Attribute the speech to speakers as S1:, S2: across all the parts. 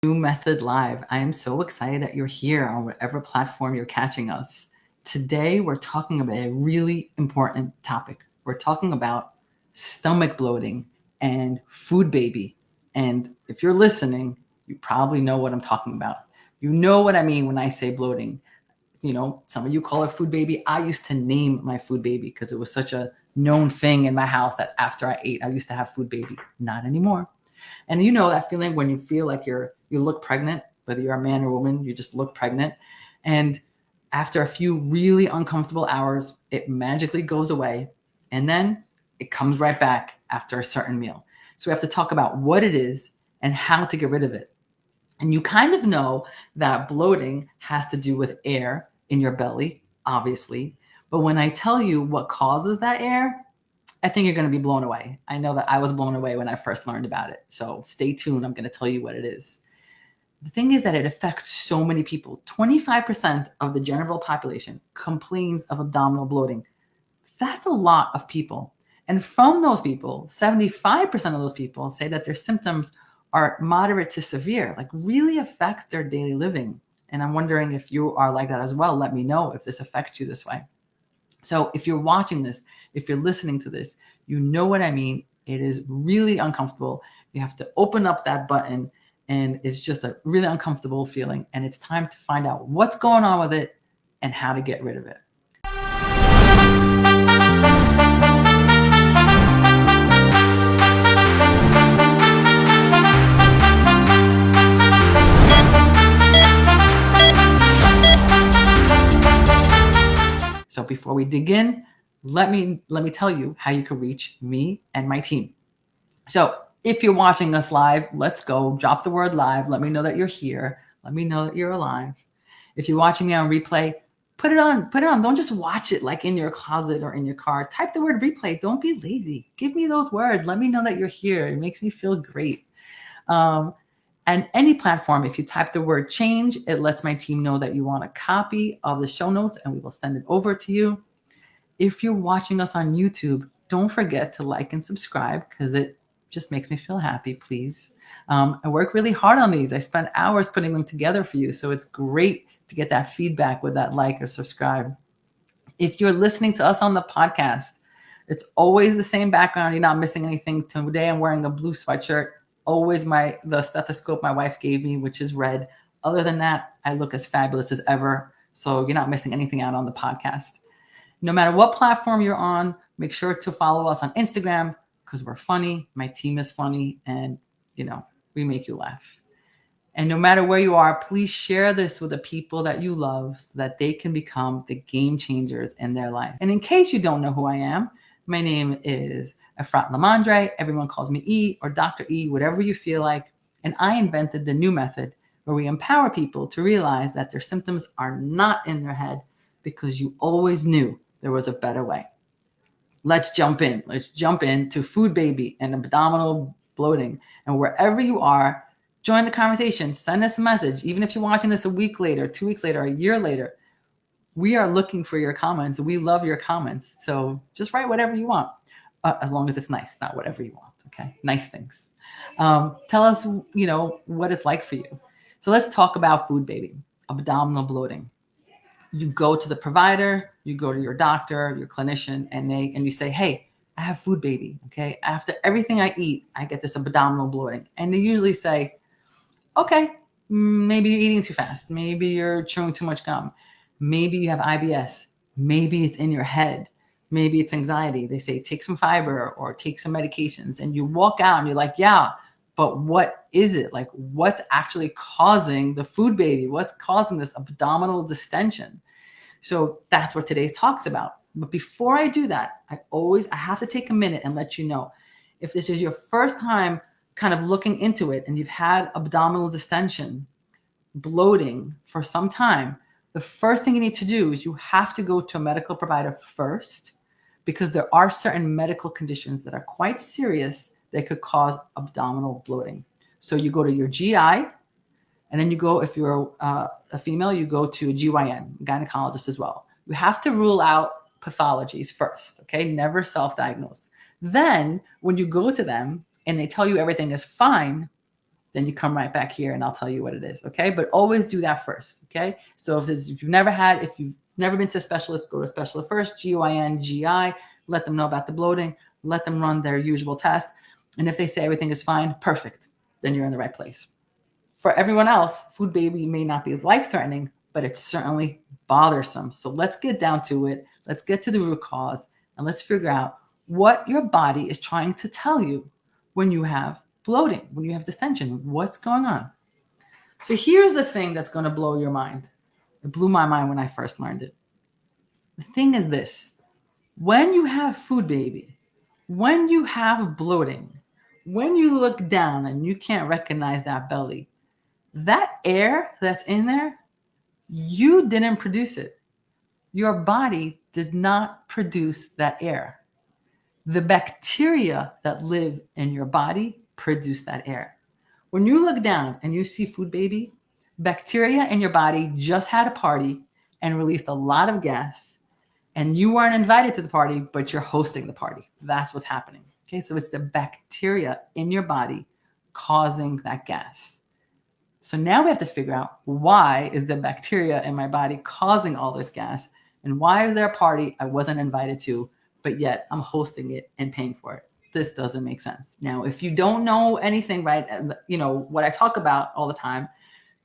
S1: New method live. I am so excited that you're here on whatever platform you're catching us. Today, we're talking about a really important topic. We're talking about stomach bloating and food baby. And if you're listening, you probably know what I'm talking about. You know what I mean when I say bloating. You know, some of you call it food baby. I used to name my food baby because it was such a known thing in my house that after I ate, I used to have food baby. Not anymore. And you know that feeling when you feel like you look pregnant, whether you're a man or woman, you just look pregnant. And after a few really uncomfortable hours, it magically goes away. And then it comes right back after a certain meal. So we have to talk about what it is and how to get rid of it. And you kind of know that bloating has to do with air in your belly, obviously. But when I tell you what causes that air, I think you're going to be blown away. I know that I was blown away when I first learned about it. So stay tuned. I'm going to tell you what it is. The thing is that it affects so many people. 25% of the general population complains of abdominal bloating. That's a lot of people. And from those people, 75% of those people say that their symptoms are moderate to severe, like really affects their daily living. And I'm wondering if you are like that as well. Let me know if this affects you this way. So if you're watching this, if you're listening to this, you know what I mean. It is really uncomfortable. You have to open up that button and it's just a really uncomfortable feeling. And it's time to find out what's going on with it and how to get rid of it. So before we dig in, let me tell you how you can reach me and my team. So if you're watching us live, let's go. Drop the word live. Let me know that you're here. Let me know that you're alive. If you're watching me on replay, put it on. Put it on. Don't just watch it like in your closet or in your car. Type the word replay. Don't be lazy. Give me those words. Let me know that you're here. It makes me feel great. And any platform, if you type the word change, it lets my team know that you want a copy of the show notes and we will send it over to you. If you're watching us on YouTube, don't forget to like and subscribe because it just makes me feel happy, please. I work really hard on these. I spent hours putting them together for you. So it's great to get that feedback with that like or subscribe. If you're listening to us on the podcast, it's always the same background. You're not missing anything. Today I'm wearing a blue sweatshirt. Always the stethoscope my wife gave me, which is red. Other than that, I look as fabulous as ever. So you're not missing anything out on the podcast. No matter what platform you're on, make sure to follow us on Instagram because we're funny. My team is funny and, we make you laugh. And no matter where you are, please share this with the people that you love so that they can become the game changers in their life. And in case you don't know who I am, my name is Efrat Lamandre. Everyone calls me E or Dr. E, whatever you feel like. And I invented the new method where we empower people to realize that their symptoms are not in their head because you always knew there was a better way. Let's jump in. Let's jump into food baby and abdominal bloating. And wherever you are, join the conversation. Send us a message. Even if you're watching this a week later, 2 weeks later, a year later, we are looking for your comments. We love your comments. So just write whatever you want, as long as it's nice, not whatever you want. Okay, nice things. Tell us, what it's like for you. So let's talk about food baby, abdominal bloating. You go to the provider, you go to your doctor, your clinician, and you say, hey, I have food baby. Okay. After everything I eat, I get this abdominal bloating. And they usually say, okay, maybe you're eating too fast. Maybe you're chewing too much gum. Maybe you have IBS. Maybe it's in your head. Maybe it's anxiety. They say, take some fiber or take some medications. And you walk out and you're like, yeah, but what is it? Like, what's actually causing the food baby? What's causing this abdominal distension? So that's what today's talk's about. But before I do that, I have to take a minute and let you know, if this is your first time kind of looking into it and you've had abdominal distension, bloating for some time, the first thing you need to do is you have to go to a medical provider first, because there are certain medical conditions that are quite serious that could cause abdominal bloating. So you go to your GI, and then you go, if you're a female, you go to a GYN, gynecologist as well. You have to rule out pathologies first, okay? Never self-diagnose. Then when you go to them and they tell you everything is fine, then you come right back here and I'll tell you what it is. Okay. But always do that first. Okay. So if you've never been to a specialist, go to a specialist first, GYN, GI, let them know about the bloating, let them run their usual test. And if they say everything is fine, perfect, then you're in the right place. For everyone else, food baby may not be life-threatening, but it's certainly bothersome. So let's get down to it. Let's get to the root cause and let's figure out what your body is trying to tell you when you have bloating, when you have distension. What's going on? So here's the thing that's going to blow your mind. It blew my mind when I first learned it. The thing is this: when you have food baby, when you have bloating, when you look down and you can't recognize that belly, that air that's in there, you didn't produce it. Your body did not produce that air. The bacteria that live in your body produce that air. When you look down and you see food baby, bacteria in your body just had a party and released a lot of gas, and you weren't invited to the party, but you're hosting the party. That's what's happening. Okay, so it's the bacteria in your body causing that gas. So now we have to figure out, why is the bacteria in my body causing all this gas? And why is there a party I wasn't invited to, but yet I'm hosting it and paying for it? This doesn't make sense. Now, if you don't know anything, right, what I talk about all the time,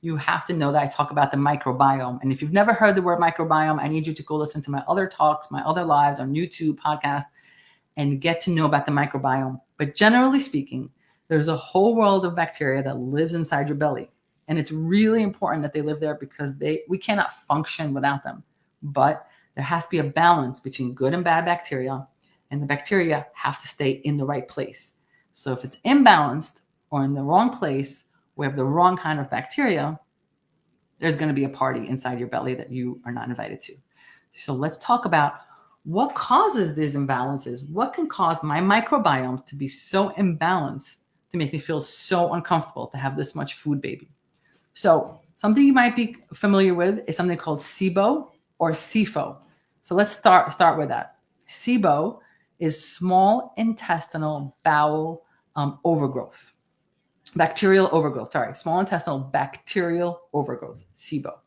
S1: you have to know that I talk about the microbiome. And if you've never heard the word microbiome, I need you to go listen to my other talks, my other lives on YouTube, podcast, and get to know about the microbiome. But generally speaking, there's a whole world of bacteria that lives inside your belly. And it's really important that they live there because we cannot function without them. But there has to be a balance between good and bad bacteria, and the bacteria have to stay in the right place. So if it's imbalanced or in the wrong place, we have the wrong kind of bacteria, there's going to be a party inside your belly that you are not invited to. So let's talk about what causes these imbalances. What can cause my microbiome to be so imbalanced to make me feel so uncomfortable to have this much food baby? So something you might be familiar with is something called SIBO or SIFO. So let's start with that. SIBO is small intestinal bowel overgrowth. Bacterial overgrowth, small intestinal bacterial overgrowth, SIBO.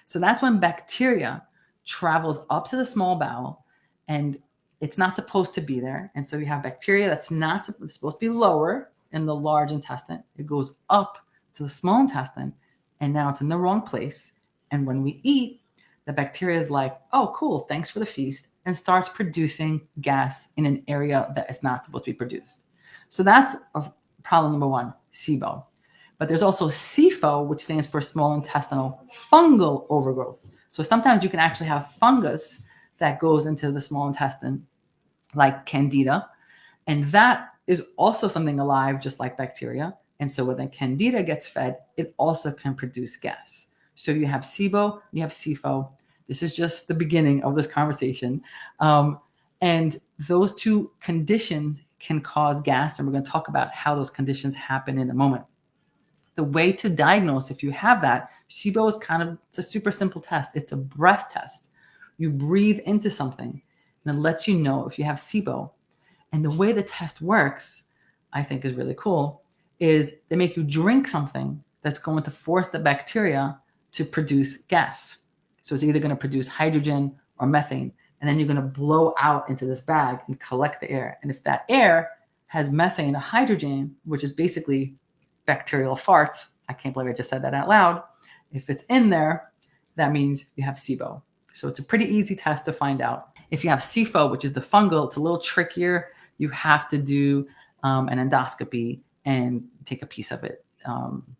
S1: So that's when bacteria travels up to the small bowel and it's not supposed to be there. And so you have bacteria that's not supposed to be lower in the large intestine. It goes up to the small intestine and now it's in the wrong place. And when we eat, the bacteria is like, oh, cool, thanks for the feast, and starts producing gas in an area that is not supposed to be produced. So that's problem number one, SIBO. But there's also SIFO, which stands for small intestinal fungal overgrowth. So sometimes you can actually have fungus that goes into the small intestine, like candida. And that is also something alive, just like bacteria. And so when the candida gets fed, it also can produce gas. So you have SIBO, you have SIFO. This is just the beginning of this conversation. And those two conditions can cause gas. And we're going to talk about how those conditions happen in a moment. The way to diagnose if you have that, SIBO is it's a super simple test. It's a breath test. You breathe into something and it lets you know if you have SIBO. And the way the test works, I think is really cool, is they make you drink something that's going to force the bacteria to produce gas. So it's either going to produce hydrogen or methane, and then you're going to blow out into this bag and collect the air. And if that air has methane or hydrogen, which is basically bacterial farts, I can't believe I just said that out loud. If it's in there, that means you have SIBO. So it's a pretty easy test to find out. If you have SIFO, which is the fungal, it's a little trickier. You have to do an endoscopy and take a piece of it,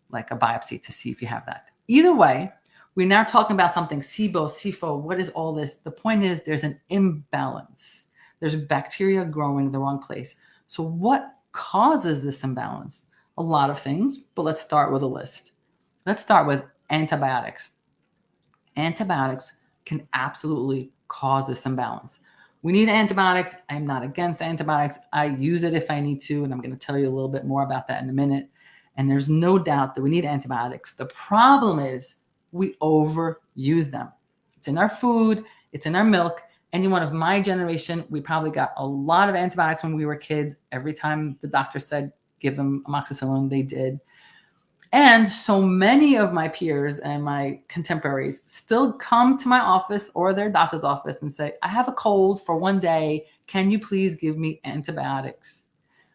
S1: like a biopsy, to see if you have that. Either way, we're now talking about something SIBO, SIFO. What is all this? The point is there's an imbalance. There's bacteria growing in the wrong place. So what causes this imbalance? A lot of things, but let's start with a list. Let's start with antibiotics. Antibiotics can absolutely cause this imbalance. We need antibiotics. I'm not against antibiotics. I use it if I need to, and I'm going to tell you a little bit more about that in a minute. And there's no doubt that we need antibiotics. The problem is we overuse them. It's in our food. It's in our milk. Anyone of my generation, we probably got a lot of antibiotics when we were kids. Every time the doctor said, give them amoxicillin, they did. And so many of my peers and my contemporaries still come to my office or their doctor's office and say, I have a cold for one day. Can you please give me antibiotics?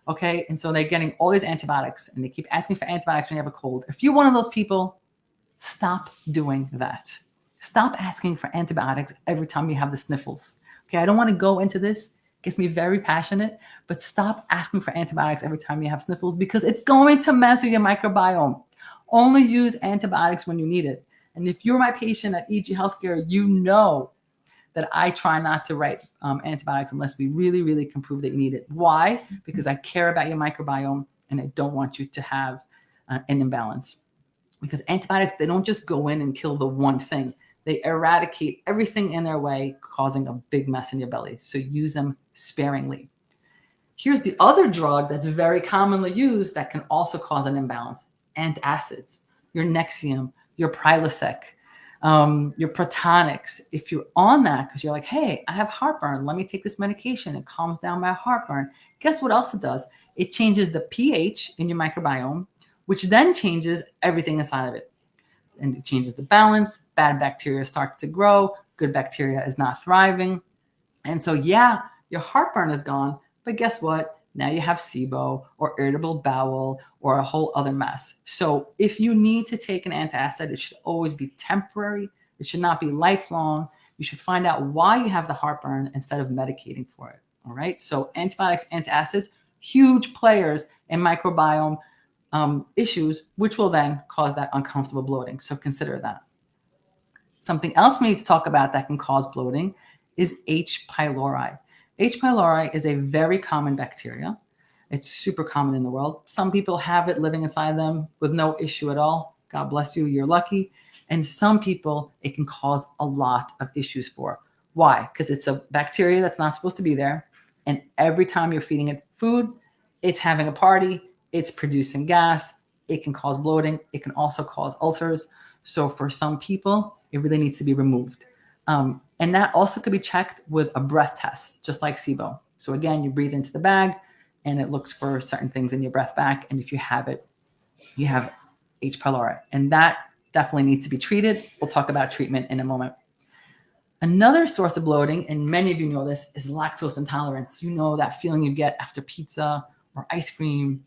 S1: Okay. And so they're getting all these antibiotics and they keep asking for antibiotics when you have a cold. If you're one of those people, stop doing that. Stop asking for antibiotics every time you have the sniffles. Okay. I don't want to go into this. It gets me very passionate, but stop asking for antibiotics every time you have sniffles because it's going to mess with your microbiome. Only use antibiotics when you need it. And if you're my patient at EG Healthcare, you know that I try not to write antibiotics unless we really, really can prove that you need it. Why? Because I care about your microbiome and I don't want you to have an imbalance. Because antibiotics, they don't just go in and kill the one thing. They eradicate everything in their way, causing a big mess in your belly. So use them sparingly. Here's the other drug that's very commonly used that can also cause an imbalance. Antacids, your Nexium, your Prilosec, your Protonics. If you're on that because you're like, hey, I have heartburn, let me take this medication. It calms down my heartburn. Guess what else it does? It changes the pH in your microbiome, which then changes everything inside of it. And it changes the balance. Bad bacteria start to grow. Good bacteria is not thriving. And so, yeah, your heartburn is gone. But guess what? Now you have SIBO or irritable bowel or a whole other mess. So if you need to take an antacid, it should always be temporary. It should not be lifelong. You should find out why you have the heartburn instead of medicating for it. All right. So antibiotics, antacids, huge players in microbiome issues, which will then cause that uncomfortable bloating. So consider that. Something else we need to talk about that can cause bloating is H.Pylori. H.Pylori is a very common bacteria. It's super common in the world. Some people have it living inside them with no issue at all. God bless you, you're lucky. And some people, it can cause a lot of issues for. Why? Because it's a bacteria that's not supposed to be there. And every time you're feeding it food, it's having a party, it's producing gas, it can cause bloating, it can also cause ulcers. So for some people, it really needs to be removed. And that also could be checked with a breath test, just like SIBO. So again, you breathe into the bag and it looks for certain things in your breath back. And if you have it, you have H. pylori. And that definitely needs to be treated. We'll talk about treatment in a moment. Another source of bloating, and many of you know this, is lactose intolerance. You know that feeling you get after pizza or ice cream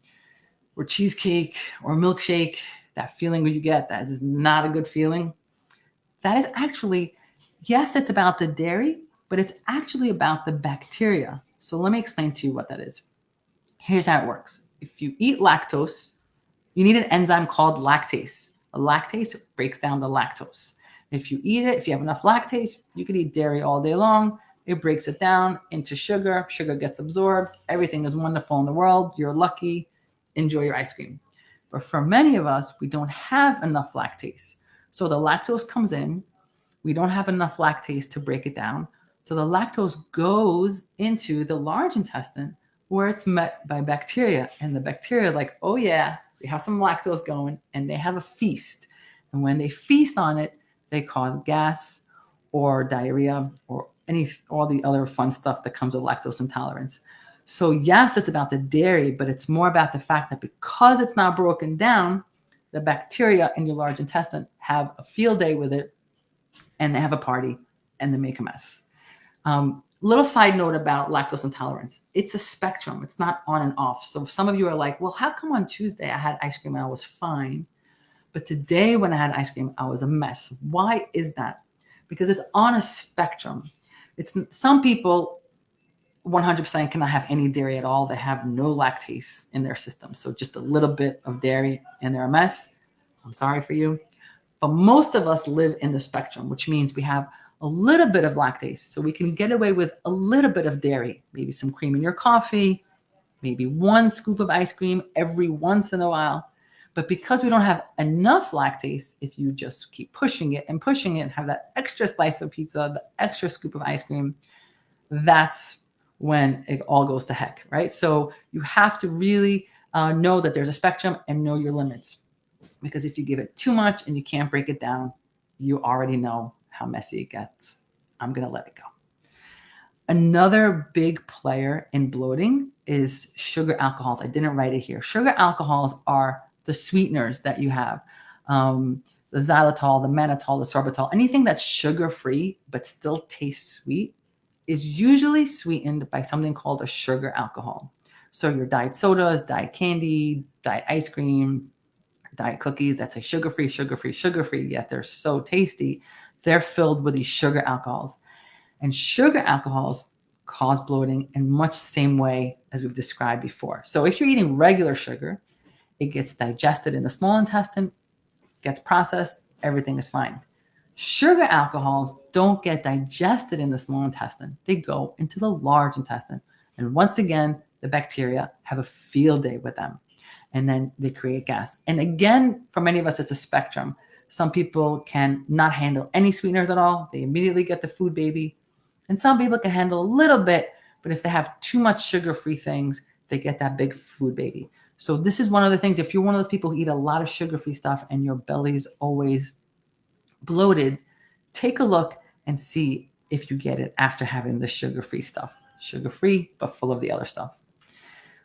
S1: or cheesecake or milkshake, that feeling where you get that is not a good feeling. That is actually, yes, it's about the dairy, but it's actually about the bacteria. So let me explain to you what that is. Here's how it works. If you eat lactose, you need an enzyme called lactase. A lactase breaks down the lactose. If you eat it, if you have enough lactase, you could eat dairy all day long. It breaks it down into sugar. Sugar gets absorbed. Everything is wonderful in the world. You're lucky. Enjoy your ice cream. But for many of us, we don't have enough lactase. So the lactose comes in. We don't have enough lactase to break it down. So the lactose goes into the large intestine where it's met by bacteria. And the bacteria is like, oh yeah, they have some lactose going and they have a feast. And when they feast on it, they cause gas or diarrhea or all the other fun stuff that comes with lactose intolerance. So yes, it's about the dairy, but it's more about the fact that because it's not broken down, the bacteria in your large intestine have a field day with it and they have a party and they make a mess. Little side note about lactose intolerance. It's a spectrum. It's not on and off. So some of you are like, well, how come on Tuesday I had ice cream and I was fine, but today when I had ice cream, I was a mess? Why is that? Because it's on a spectrum. It's some people 100% cannot have any dairy at all. They have no lactase in their system. So just a little bit of dairy and they're a mess. I'm sorry for you. But most of us live in the spectrum, which means we have a little bit of lactase. So we can get away with a little bit of dairy, maybe some cream in your coffee, maybe one scoop of ice cream every once in a while. But because we don't have enough lactase, if you just keep pushing it and have that extra slice of pizza, the extra scoop of ice cream, that's when it all goes to heck, right? So you have to really know that there's a spectrum and know your limits. Because if you give it too much and you can't break it down, you already know how messy it gets. I'm going to let it go. Another big player in bloating is sugar alcohols. I didn't write it here. Sugar alcohols are the sweeteners that you have, the xylitol, the mannitol, the sorbitol, anything that's sugar-free but still tastes sweet is usually sweetened by something called a sugar alcohol. So your diet sodas, diet candy, diet ice cream, diet cookies that say sugar-free, sugar-free, sugar-free, yet they're so tasty, they're filled with these sugar alcohols. And sugar alcohols cause bloating in much the same way as we've described before. So if you're eating regular sugar, it gets digested in the small intestine, gets processed, everything is fine. Sugar alcohols don't get digested in the small intestine. They go into the large intestine. And once again, the bacteria have a field day with them. And then they create gas. And again, for many of us, it's a spectrum. Some people can not handle any sweeteners at all. They immediately get the food baby. And some people can handle a little bit, but if they have too much sugar-free things, they get that big food baby. So this is one of the things, if you're one of those people who eat a lot of sugar-free stuff and your belly's always bloated, take a look and see if you get it after having the sugar-free stuff. Sugar-free, but full of the other stuff.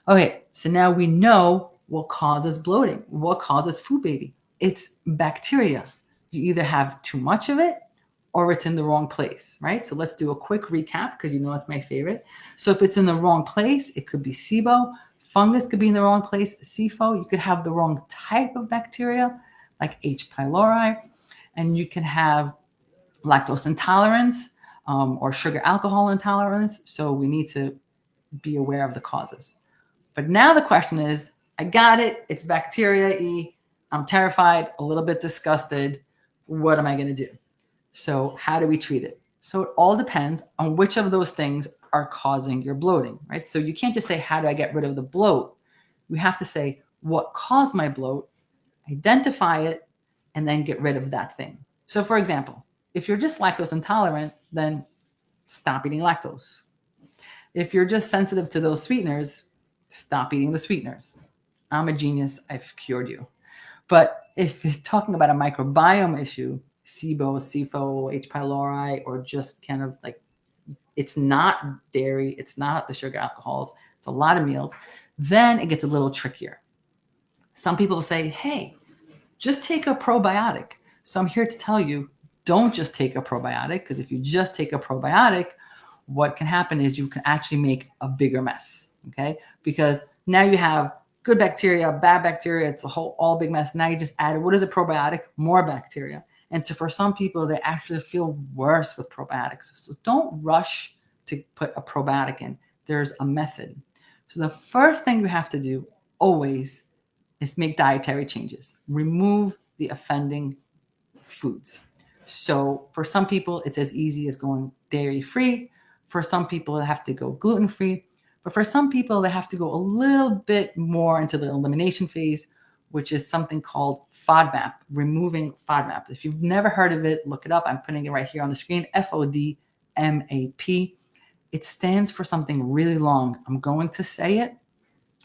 S1: Okay, so now we know what causes bloating, what causes food baby. It's bacteria. You either have too much of it or it's in the wrong place, right? So let's do a quick recap because you know it's my favorite. So if it's in the wrong place, it could be SIBO. Fungus could be in the wrong place, SIFO. You could have the wrong type of bacteria, like H.Pylori. And you can have lactose intolerance or sugar alcohol intolerance. So we need to be aware of the causes. But now the question is, I got it. It's bacteria-y. I'm terrified, a little bit disgusted. What am I going to do? So how do we treat it? So it all depends on which of those things are causing your bloating, right? So you can't just say, how do I get rid of the bloat? We have to say, what caused my bloat, identify it, and then get rid of that thing. So for example, if you're just lactose intolerant, then stop eating lactose. If you're just sensitive to those sweeteners, stop eating the sweeteners. I'm a genius. I've cured you. But if you're talking about a microbiome issue, SIBO, SIFO, H. pylori, or just kind of like, it's not dairy, it's not the sugar alcohols, it's a lot of meals, then it gets a little trickier. Some people will say, hey, just take a probiotic. So I'm here to tell you, don't just take a probiotic, because if you just take a probiotic, what can happen is you can actually make a bigger mess, okay? Because now you have good bacteria, bad bacteria, it's a whole all big mess. Now you just added, what is a probiotic? More bacteria. And so for some people, they actually feel worse with probiotics. So don't rush to put a probiotic in. There's a method. So the first thing we have to do always is make dietary changes. Remove the offending foods. So for some people, it's as easy as going dairy-free. For some people, they have to go gluten-free. But for some people, they have to go a little bit more into the elimination phase, which is something called FODMAP, removing FODMAP. If you've never heard of it, look it up. I'm putting it right here on the screen, FODMAP. It stands for something really long. I'm going to say it,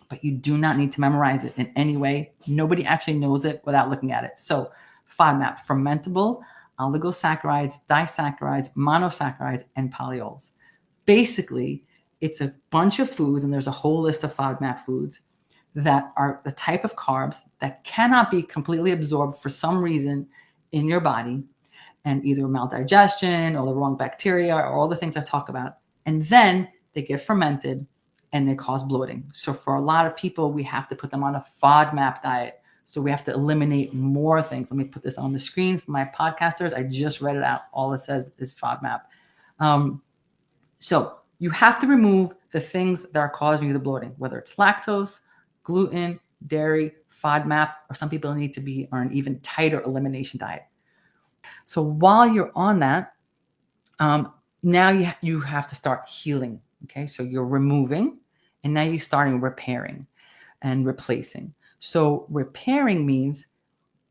S1: but you do not need to memorize it in any way. Nobody actually knows it without looking at it. So FODMAP, fermentable oligosaccharides, disaccharides, monosaccharides, and polyols. Basically, it's a bunch of foods, and there's a whole list of FODMAP foods that are the type of carbs that cannot be completely absorbed for some reason in your body, and either maldigestion or the wrong bacteria or all the things I talk about. And then they get fermented and they cause bloating. So for a lot of people, we have to put them on a FODMAP diet. So we have to eliminate more things. Let me put this on the screen for my podcasters. I just read it out. All it says is FODMAP. So you have to remove the things that are causing you the bloating, whether it's lactose, gluten, dairy, FODMAP, or some people need to be on an even tighter elimination diet. So while you're on that, now you have to start healing. Okay, so you're removing, and now you're starting repairing and replacing. So repairing means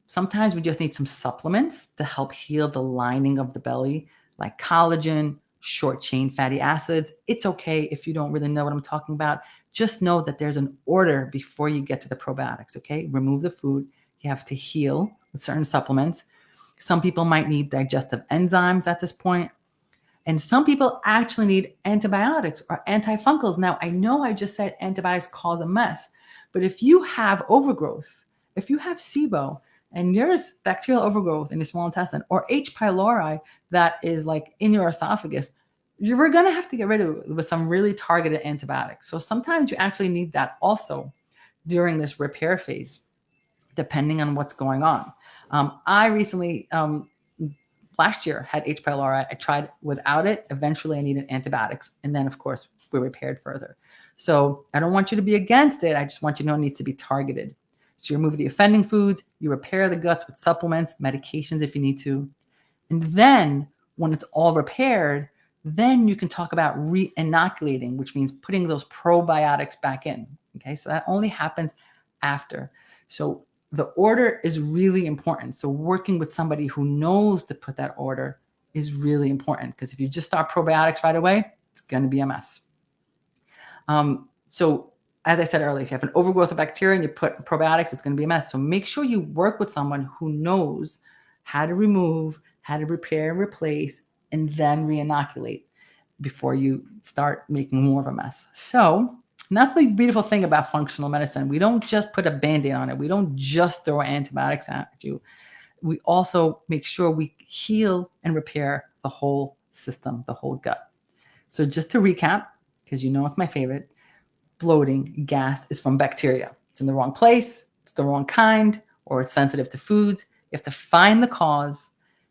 S1: sometimes we just need some supplements to help heal the lining of the belly, like collagen, short chain fatty acids. It's okay if you don't really know what I'm talking about. Just know that there's an order before you get to the probiotics, okay? Remove the food. You have to heal with certain supplements. Some people might need digestive enzymes at this point. And some people actually need antibiotics or antifungals. Now, I know I just said antibiotics cause a mess, but if you have overgrowth If you have SIBO and there's bacterial overgrowth in your small intestine, or H. pylori that is like in your esophagus, you're going to have to get rid of it with some really targeted antibiotics. So sometimes you actually need that also during this repair phase, depending on what's going on. I recently, last year, had H. pylori. I tried without it. Eventually, I needed antibiotics. And then, of course, we repaired further. So I don't want you to be against it. I just want you to know it needs to be targeted. So you remove the offending foods, you repair the guts with supplements, medications if you need to. And then when it's all repaired, then you can talk about re-inoculating, which means putting those probiotics back in. Okay, so that only happens after. So the order is really important. So working with somebody who knows to put that order is really important, because if you just start probiotics right away, it's going to be a mess. So as I said earlier, if you have an overgrowth of bacteria and you put probiotics, it's going to be a mess. So make sure you work with someone who knows how to remove, how to repair and replace, and then re-inoculate before you start making more of a mess. So that's the beautiful thing about functional medicine. We don't just put a Band-Aid on it. We don't just throw antibiotics at you. We also make sure we heal and repair the whole system, the whole gut. So just to recap, because you know it's my favorite, bloating, gas is from bacteria. It's in the wrong place, it's the wrong kind, or it's sensitive to foods. You have to find the cause,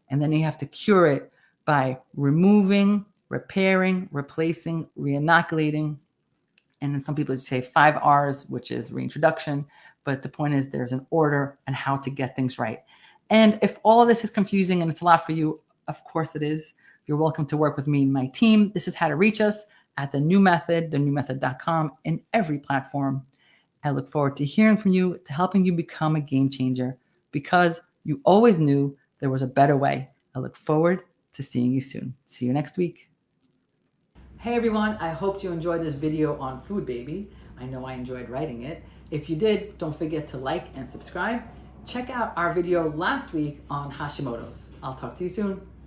S1: and then you have to cure it by removing, repairing, replacing, re-inoculating. And then some people say 5 R's, which is reintroduction. But the point is there's an order and how to get things right. And if all of this is confusing and it's a lot for you, of course it is. You're welcome to work with me and my team. This is how to reach us at The New Method, thenewmethod.com, in every platform. I look forward to hearing from you, to helping you become a game changer, because you always knew there was a better way. I look forward to seeing you soon. See you next week. Hey everyone, I hope you enjoyed this video on Food Baby. I know I enjoyed writing it. If you did, don't forget to like and subscribe. Check out our video last week on Hashimoto's. I'll talk to you soon.